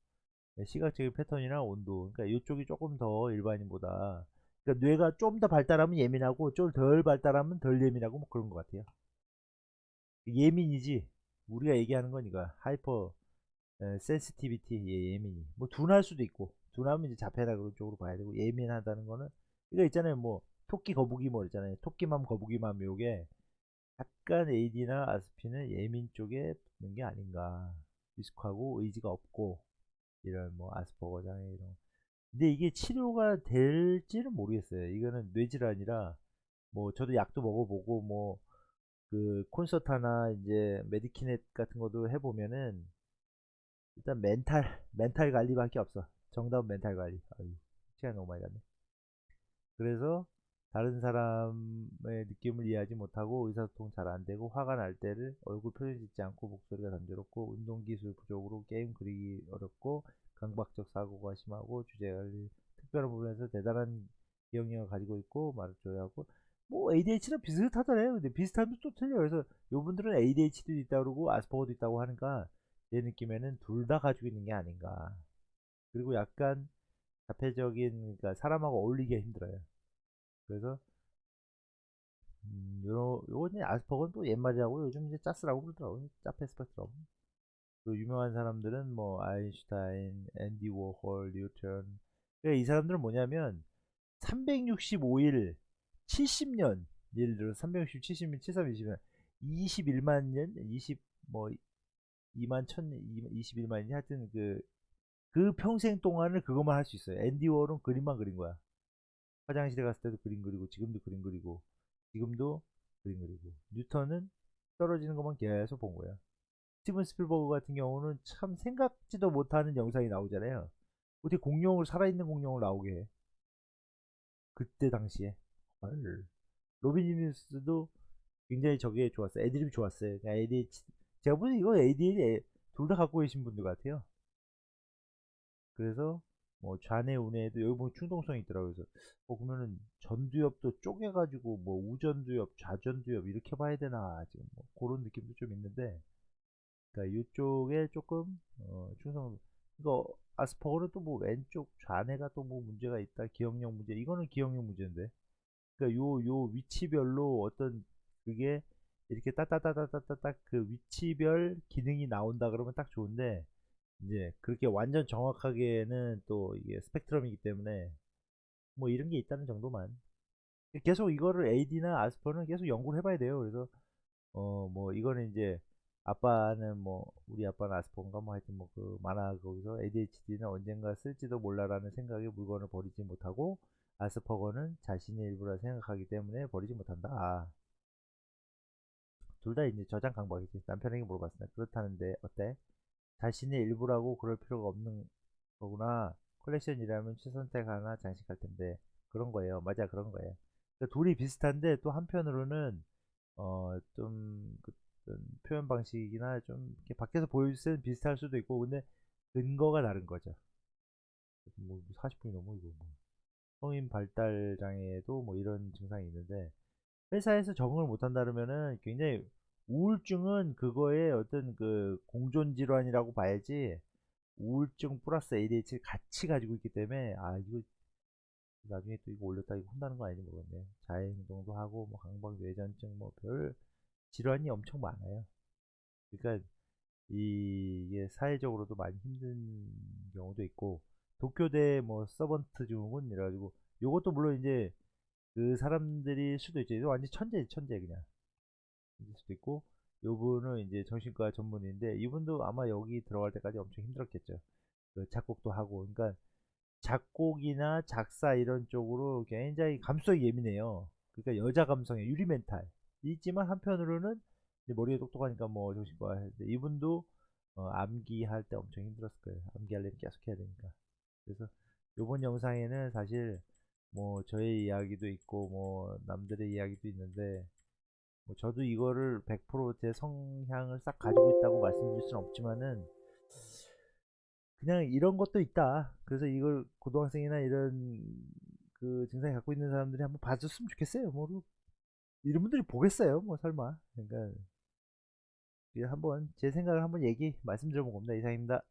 시각적인 패턴이나 온도 그러니까 이쪽이 조금 더 일반인보다 그러니까 뇌가 좀 더 발달하면 예민하고 좀 덜 발달하면 덜 예민하고 뭐 그런 것 같아요. 예민이지 우리가 얘기하는 거니까 하이퍼 센시티비티 예민이 뭐 둔할 수도 있고 둔하면 이제 자폐다 그런 쪽으로 봐야 되고 예민하다는 거는 이거 있잖아요 뭐 토끼 거북이 뭐 있잖아요 토끼맘 거북이맘 요게 약간 AD나 아스피는 예민 쪽에 붙는 게 아닌가 미숙하고 의지가 없고 이런 뭐 아스퍼거 장애 이런 근데 이게 치료가 될지는 모르겠어요. 이거는 뇌질환이라 뭐 저도 약도 먹어보고 뭐 그 콘서타나 이제 메디키넷 같은 것도 해보면은 일단 멘탈 관리밖에 없어. 정답은 멘탈 관리. 아유, 시간 너무 많이 갔네. 그래서 다른 사람의 느낌을 이해하지 못하고 의사소통 잘 안 되고 화가 날 때를 얼굴 표정 짓지 않고 목소리가 단조롭고 운동 기술 부족으로 게임 그리기 어렵고 강박적 사고가 심하고 주제 관리 특별한 부분에서 대단한 기억력을 가지고 있고 말을 조회하고 뭐 ADHD랑 비슷하잖아요. 근데 비슷하면 또 틀려요. 그래서 요분들은 ADHD도 있다고 그러고 아스퍼거도 있다고 하니까 제 느낌에는 둘 다 가지고 있는 게 아닌가. 그리고 약간 자폐적인 그러니까 사람하고 어울리기가 힘들어요. 그래서 요거 이제 아스퍼거는 또 옛말이라고 요즘 이제 짜스라고 부르더라고요. 짜페스펙트럼. 그 유명한 사람들은 뭐 아인슈타인, 앤디 워홀, 뉴턴. 그러니까 이 사람들은 뭐냐면 365일 70년 예를 들어 360, 70년, 7320년 21만 년, 20뭐 2만 1000, 21만이 하여튼 그 평생 동안을 그것만 할 수 있어요. 앤디 워홀은 그림만 그린 거야. 화장실에 갔을 때도 그림 그리고 지금도 그림 그리고 지금도 그림 그리고 뉴턴은 떨어지는 것만 계속 본 거야. 스티븐 스필버그 같은 경우는 참 생각지도 못하는 영상이 나오잖아요. 어떻게 공룡을 살아있는 공룡을 나오게 해? 그때 당시에 헐. 로빈 윌리엄스도 굉장히 저게 좋았어요. 애드립이 좋았어요. 그러니까 ADHD 제가 보기엔 이거 ADHD 둘 다 갖고 계신 분들 같아요. 그래서 뭐 좌뇌 우뇌에도 여기 보면 충동성이 있더라고요. 그래서 그러면은 전두엽도 쪼개가지고 뭐 우전두엽, 좌전두엽 이렇게 봐야 되나 지금 뭐 그런 느낌도 좀 있는데, 그러니까 이쪽에 조금 충성. 이거 아스퍼거는 또 뭐 왼쪽 좌뇌가 또 뭐 문제가 있다. 기억력 문제. 이거는 기억력 문제인데. 그러니까 요 위치별로 어떤 그게 이렇게 따따따따따딱 그 위치별 기능이 나온다 그러면 딱 좋은데 이제 그렇게 완전 정확하게는 또 이게 스펙트럼이기 때문에 뭐 이런 게 있다는 정도만 계속 이거를 AD나 아스퍼는 계속 연구를 해봐야 돼요. 그래서 뭐 이거는 이제 아빠는 뭐 우리 아빠는 아스퍼인가 뭐 하여튼 뭐 그 만화 거기서 ADHD는 언젠가 쓸지도 몰라라는 생각에 물건을 버리지 못하고 아스퍼거는 자신의 일부라 생각하기 때문에 버리지 못한다. 둘 다 이제 저장 강박이지. 남편에게 물어봤습니다. 그렇다는데 어때? 자신의 일부라고 그럴 필요가 없는 거구나. 컬렉션이라면 최선택 하나 장식할 텐데 그런 거예요. 맞아 그런 거예요. 그러니까 둘이 비슷한데 또 한편으로는 좀 표현 방식이나 좀 이렇게 밖에서 보여줄 때는 비슷할 수도 있고 근데 근거가 다른 거죠. 뭐 40분이 넘어 이거 뭐. 성인 발달 장애에도 뭐 이런 증상이 있는데 회사에서 적응을 못 한다면은 굉장히 우울증은 그거의 어떤 그 공존 질환이라고 봐야지, 우울증 플러스 ADHD 같이 가지고 있기 때문에, 아 이거 나중에 또 이거 올렸다 이거 혼나는 거 아닌지 모르겠네. 자해 행동도 하고 뭐 강박 뇌전증 뭐 별 질환이 엄청 많아요. 그러니까 이게 사회적으로도 많이 힘든 경우도 있고, 도쿄대 뭐 서번트 증후군 이래가지고, 요것도 물론 이제 그 사람들일 수도 있죠. 이거 완전 천재 천재 그냥 일 수도 있고, 요분은 이제 정신과 전문의인데 이분도 아마 여기 들어갈 때까지 엄청 힘들었겠죠. 그 작곡도 하고, 그러니까 작곡이나 작사 이런 쪽으로 굉장히 감성이 예민해요. 그러니까 여자 감성에 유리 멘탈 있지만, 한편으로는 이제 머리가 똑똑하니까 뭐 정신과 했는데, 이분도 암기할 때 엄청 힘들었을 거예요. 암기하려면 계속 해야 되니까. 그래서 요번 영상에는 사실 뭐 저의 이야기도 있고 뭐 남들의 이야기도 있는데, 뭐 저도 이거를 100%제 성향을 싹 가지고 있다고 말씀드릴 수는 없지만은, 그냥 이런 것도 있다. 그래서 이걸 고등학생이나 이런 그 증상을 갖고 있는 사람들이 한번 봐줬으면 좋겠어요. 뭐 이런 분들이 보겠어요. 뭐 설마. 그러니까 한번 제 생각을 한번 말씀드려본 겁니다. 이상입니다.